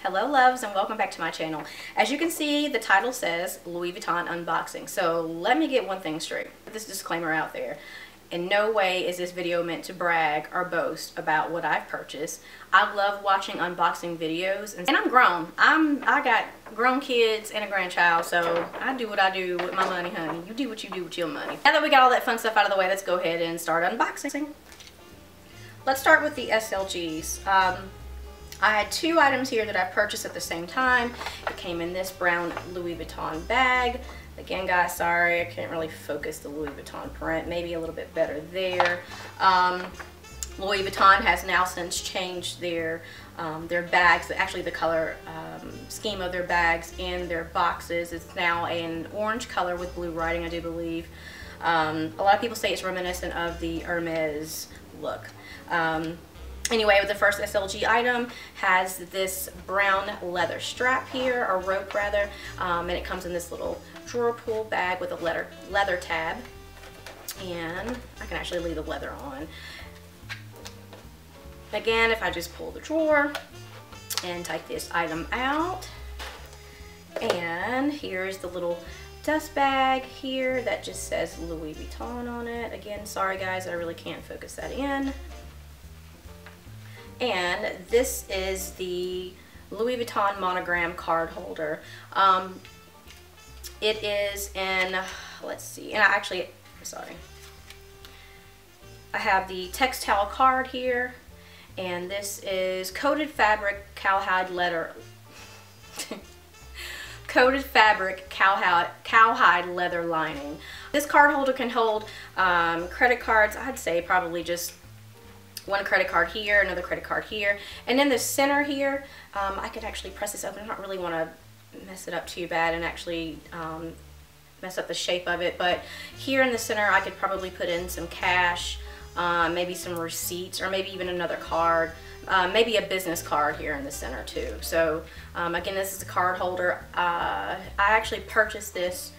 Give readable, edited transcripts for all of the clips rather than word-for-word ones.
Hello loves and welcome back to my channel. As you can see, the title says Louis Vuitton unboxing. So let me get one thing straight. This disclaimer out there. In no way is this video meant to brag or boast about what I've purchased. I love watching unboxing videos and I'm grown. I got grown kids and a grandchild, so I do what I do with my money, honey. You do what you do with your money. Now that we got all that fun stuff out of the way, let's go ahead and start unboxing. Let's start with the SLGs. I had two items here that I purchased at the same time. It came in this brown Louis Vuitton bag. Again, guys, sorry, I can't really focus the Louis Vuitton print. Maybe a little bit better there. Louis Vuitton has now since changed their bags, actually the color scheme of their bags and their boxes. It's now an orange color with blue writing, I do believe. A lot of people say it's reminiscent of the Hermes look. Anyway, the first SLG item has this brown leather strap here, or rope rather, and it comes in this little drawer pull bag with a leather tab, and I can actually leave the leather on. Again, if I just pull the drawer and take this item out, and here's the little dust bag here that just says Louis Vuitton on it. Again, sorry guys, I really can't focus that in. And this is the Louis Vuitton monogram card holder. It is in, let's see, and I have the textile card here, and this is coated fabric cowhide leather. Coated fabric cowhide leather lining. This card holder can hold credit cards. I'd say probably just one credit card here, another credit card here, and in the center here, I could actually press this open. I don't really want to mess it up too bad and actually mess up the shape of it, but here in the center I could probably put in some cash, maybe some receipts, or maybe even another card, maybe a business card here in the center too. So again, this is a card holder. I actually purchased this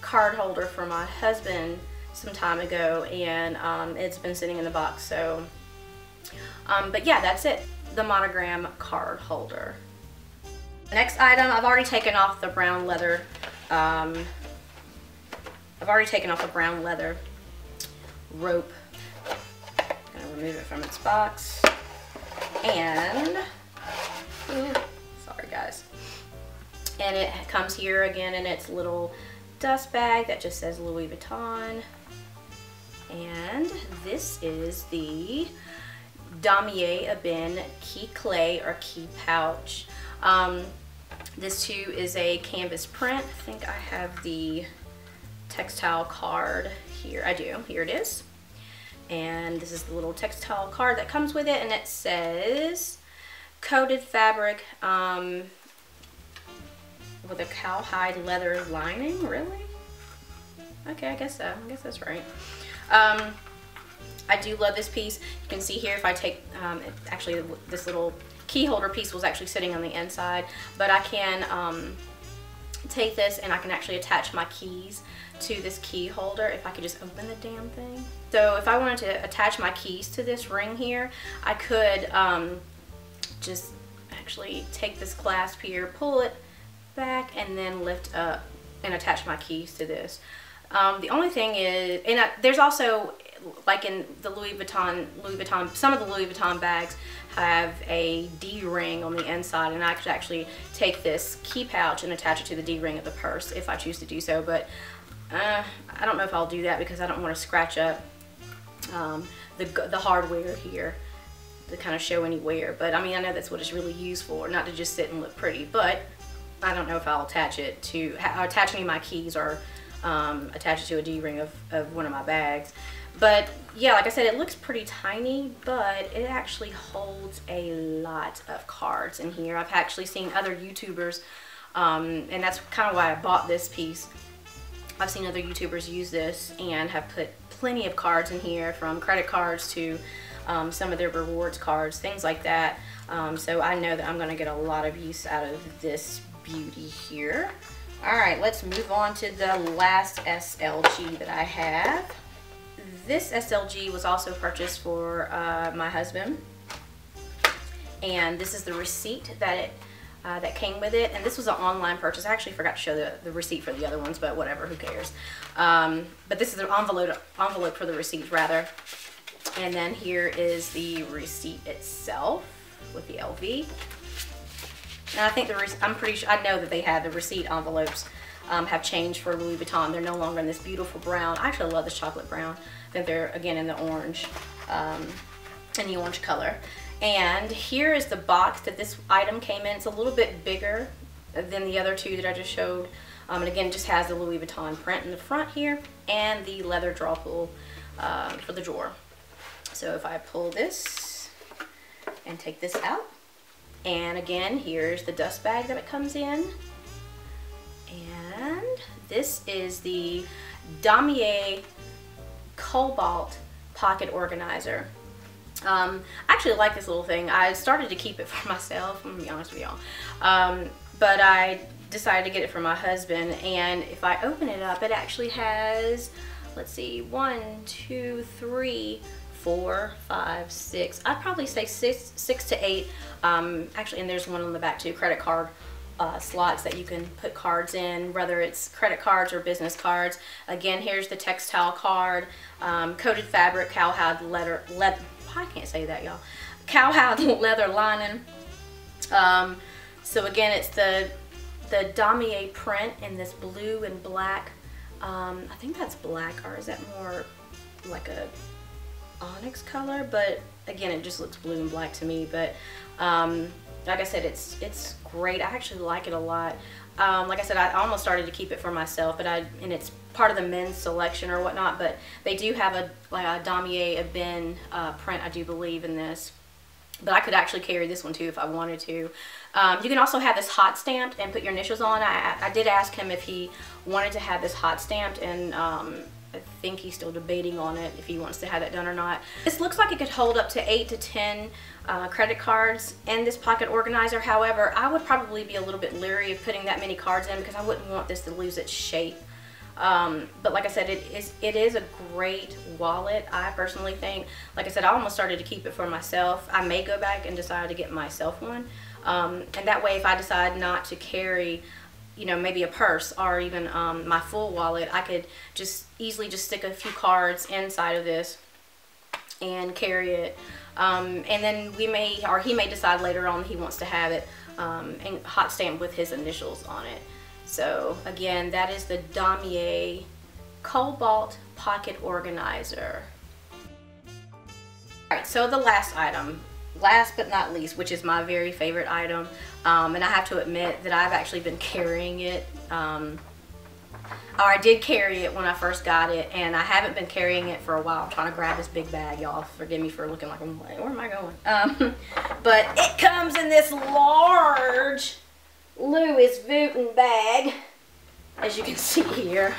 card holder for my husband some time ago, and it's been sitting in the box. So but yeah, that's it, the monogram card holder. Next item, I've already taken off the brown leather rope. I'm gonna remove it from its box, and sorry guys, and it comes here again in its little dust bag that just says Louis Vuitton. And this is the Damier Ebene key clay or key pouch. This too is a canvas print. I think I have the textile card here. I do. Here it is. And this is the little textile card that comes with it, and it says coated fabric with a cowhide leather lining. Really? Okay, I guess so. I guess that's right. I do love this piece. You can see here if I take, actually this little key holder piece was actually sitting on the inside, but I can take this and I can actually attach my keys to this key holder if I could just open the damn thing. So if I wanted to attach my keys to this ring here, I could just actually take this clasp here, pull it back, and then lift up and attach my keys to this. The only thing is, and there's also, like in the Louis Vuitton, some of the Louis Vuitton bags have a D-ring on the inside, and I could actually take this key pouch and attach it to the D-ring of the purse if I choose to do so, but I don't know if I'll do that because I don't want to scratch up the hardware here to kind of show any wear. But I mean, I know that's what it's really used for, not to just sit and look pretty, but I don't know if I'll attach it to, attach any of my keys or attach it to a D-ring of one of my bags. But yeah, like I said, it looks pretty tiny, but it actually holds a lot of cards in here. I've actually seen other YouTubers, and that's kind of why I bought this piece. I've seen other YouTubers use this and have put plenty of cards in here, from credit cards to some of their rewards cards, things like that. So I know that I'm going to get a lot of use out of this beauty here. Alright, let's move on to the last SLG that I have. This SLG was also purchased for my husband, and this is the receipt that it that came with it, and this was an online purchase. I actually forgot to show the receipt for the other ones, but whatever, who cares. But this is the envelope for the receipt, rather. And then here is the receipt itself with the LV. And I think I'm pretty sure, I know that they have the receipt envelopes have changed for Louis Vuitton. They're no longer in this beautiful brown. I actually love this chocolate brown. I think they're again in the orange, in the orange color. And here is the box that this item came in. It's a little bit bigger than the other two that I just showed. And again, it just has the Louis Vuitton print in the front here and the leather draw pull for the drawer. So if I pull this and take this out, and again, here's the dust bag that it comes in. And this is the Damier Cobalt Pocket Organizer. I actually like this little thing. I started to keep it for myself, I'm gonna be honest with y'all. But I decided to get it for my husband, and if I open it up, it actually has, let's see, 1, 2, 3, 4, 5, 6. I'd probably say six to 8. Actually, and there's one on the back too, credit card slots that you can put cards in, whether it's credit cards or business cards. Again, here's the textile card, coated fabric, cowhide leather, I can't say that, y'all. Cowhide leather lining. So again, it's the Damier print in this blue and black. I think that's black, or is that more like a onyx color? But again, it just looks blue and black to me. But like I said, it's great. I actually like it a lot. Like I said, I almost started to keep it for myself, but and it's part of the men's selection or whatnot. But they do have a Damier Ebene print, I do believe, in this. But I could actually carry this one too if I wanted to. You can also have this hot stamped and put your initials on. I did ask him if he wanted to have this hot stamped, and I think he's still debating on it if he wants to have that done or not. This looks like it could hold up to 8 to 10 credit cards in this pocket organizer. However, I would probably be a little bit leery of putting that many cards in because I wouldn't want this to lose its shape. But like I said, it is a great wallet, I personally think. Like I said, I almost started to keep it for myself. I may go back and decide to get myself one. And that way, if I decide not to carry, you know, maybe a purse or even my full wallet, I could just easily just stick a few cards inside of this and carry it. And then he may decide later on he wants to have it and hot stamped with his initials on it. So again, that is the Damier Cobalt Pocket Organizer. Alright, so the last item, last but not least, which is my very favorite item, and I have to admit that I've actually been carrying it, or I did carry it when I first got it, and I haven't been carrying it for a while. I'm trying to grab this big bag, y'all. Forgive me for looking like I'm like, where am I going? But it comes in this large Louis Vuitton bag, as you can see here.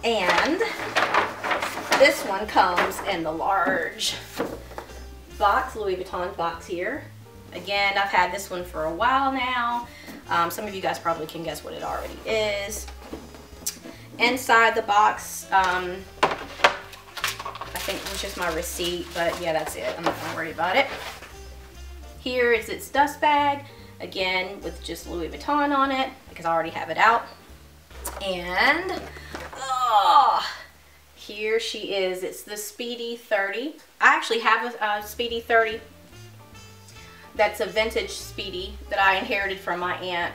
And this one comes in the large box, Louis Vuitton box here. Again, I've had this one for a while now. Some of you guys probably can guess what it already is. Inside the box, I think it was just my receipt, but yeah, that's it. I'm not gonna worry about it. Here is its dust bag, again with just Louis Vuitton on it because I already have it out. And here she is. It's the Speedy 30. I actually have a Speedy 30. That's a vintage Speedy that I inherited from my aunt,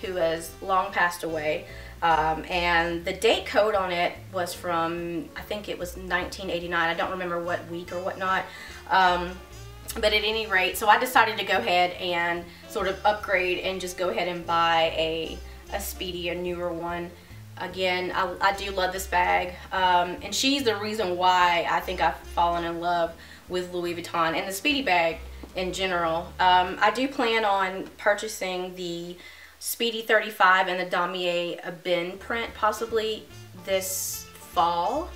who has long passed away. And the date code on it was from, I think it was 1989. I don't remember what week or whatnot. But at any rate, so I decided to go ahead and sort of upgrade and just go ahead and buy a Speedy, a newer one. Again, I do love this bag, and she's the reason why I think I've fallen in love with Louis Vuitton and the Speedy bag in general. I do plan on purchasing the Speedy 35 and the Damier Ebene print possibly this fall.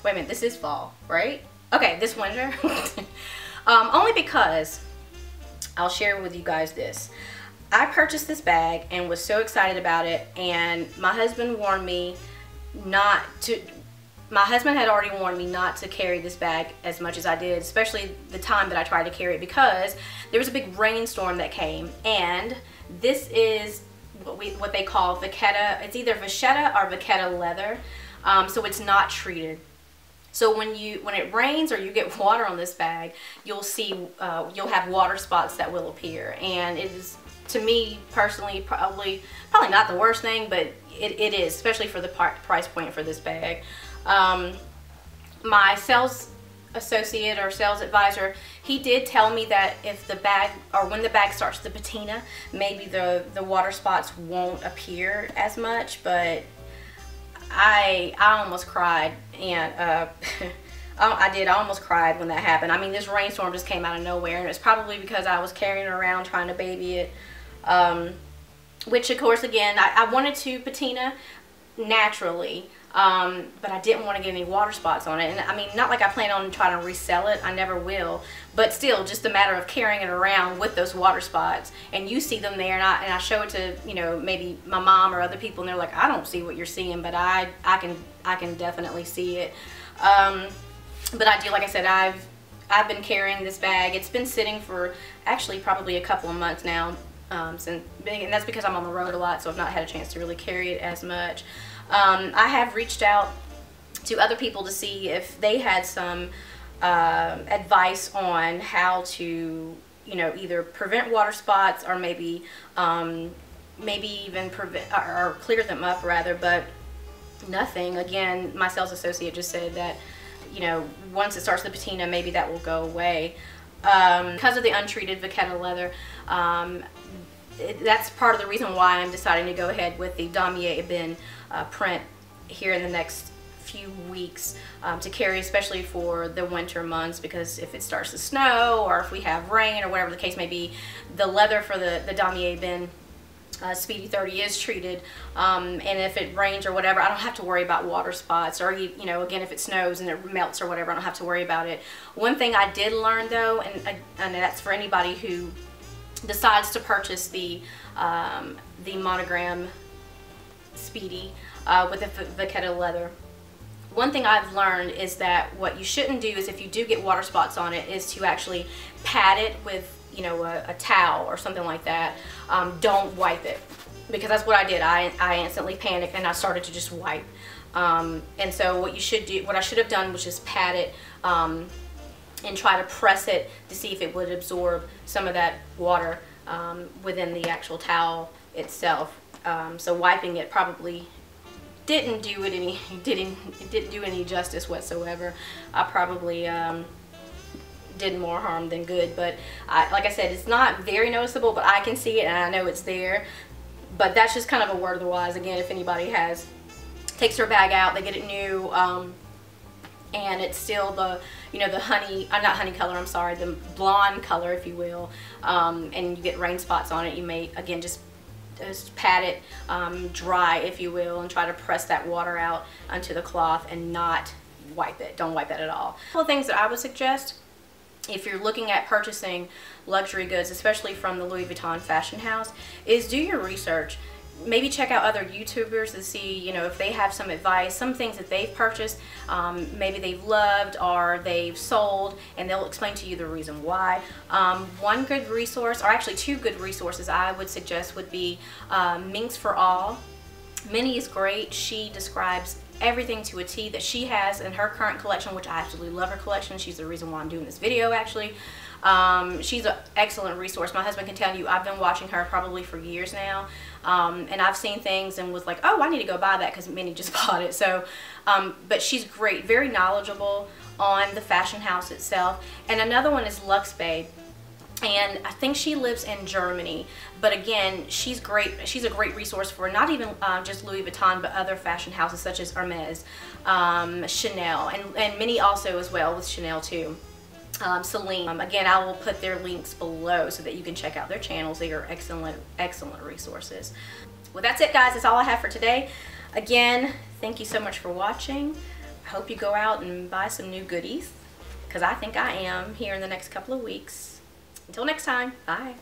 Wait a minute, this is fall, right? Okay, this winter. Only because I'll share with you guys this. I purchased this bag and was so excited about it, and my husband warned me not to, my husband had already warned me not to carry this bag as much as I did, especially the time that I tried to carry it, because there was a big rainstorm that came, and this is what they call vachetta. It's either vachetta or vachetta leather, so it's not treated. So when it rains or you get water on this bag, you'll have water spots that will appear, and it is, to me personally, probably not the worst thing, but it is, especially for the price point for this bag. My sales associate or sales advisor, he did tell me that if the bag, or when the bag starts to patina, maybe the water spots won't appear as much, but I almost cried, and I almost cried when that happened. I mean, this rainstorm just came out of nowhere, and it's probably because I was carrying it around trying to baby it, which of course, again, I wanted to patina naturally, but I didn't want to get any water spots on it. And I mean, not like I plan on trying to resell it, I never will, but still, just a matter of carrying it around with those water spots, and you see them there, and I show it to, you know, maybe my mom or other people, and they're like, I don't see what you're seeing, but I can definitely see it. But I do, like I said, I've been carrying this bag. It's been sitting for actually probably a couple of months now, and that's because I'm on the road a lot, so I've not had a chance to really carry it as much. I have reached out to other people to see if they had some advice on how to, you know, either prevent water spots or maybe even prevent or clear them up rather, but nothing. Again, my sales associate just said that, you know, once it starts to patina, maybe that will go away. Because of the untreated vachetta leather, that's part of the reason why I'm deciding to go ahead with the damier ebene print here in the next few weeks to carry, especially for the winter months, because if it starts to snow or if we have rain or whatever the case may be, the leather for the damier ebene Speedy 30 is treated, and if it rains or whatever, I don't have to worry about water spots, or, you know, again, if it snows and it melts or whatever, I don't have to worry about it. One thing I did learn though, and that's for anybody who decides to purchase the monogram Speedy with the vachetta leather, one thing I've learned is that what you shouldn't do is, if you do get water spots on it, is to actually pat it with, you know, a towel or something like that. Don't wipe it, because that's what I did. I instantly panicked and I started to just wipe. And so what I should have done was just pat it and try to press it to see if it would absorb some of that water within the actual towel itself. So wiping it probably didn't do any justice whatsoever. I probably did more harm than good, but like I said, it's not very noticeable, but I can see it and I know it's there. But that's just kind of a word of the wise. Again, if anybody takes their bag out, they get it new, and it's still the, you know, the not honey color, I'm sorry, the blonde color, if you will, and you get rain spots on it, you may, again, just pat it dry, if you will, and try to press that water out onto the cloth and not wipe it. Don't wipe it at all. A couple of things that I would suggest if you're looking at purchasing luxury goods, especially from the Louis Vuitton fashion house, is do your research. Maybe check out other YouTubers to see, you know, if they have some advice, some things that they've purchased, maybe they've loved or they've sold, and they'll explain to you the reason why. One good resource, or actually two good resources I would suggest, would be Minks for All. Minnie is great. She describes everything to a T that she has in her current collection, which I absolutely love her collection. She's the reason why I'm doing this video, actually. She's an excellent resource. My husband can tell you I've been watching her probably for years now, and I've seen things and was like, oh, I need to go buy that because Minnie just bought it. So, but she's great, very knowledgeable on the fashion house itself. And another one is Lux Babe, and I think she lives in Germany. But again, she's great. She's a great resource for not even just Louis Vuitton, but other fashion houses such as Hermes, Chanel, and Minnie also as well with Chanel too. Celine. Again, I will put their links below so that you can check out their channels. They are excellent, excellent resources. Well, that's it, guys. That's all I have for today. Again, thank you so much for watching. I hope you go out and buy some new goodies, because I think I am here in the next couple of weeks. Until next time, bye.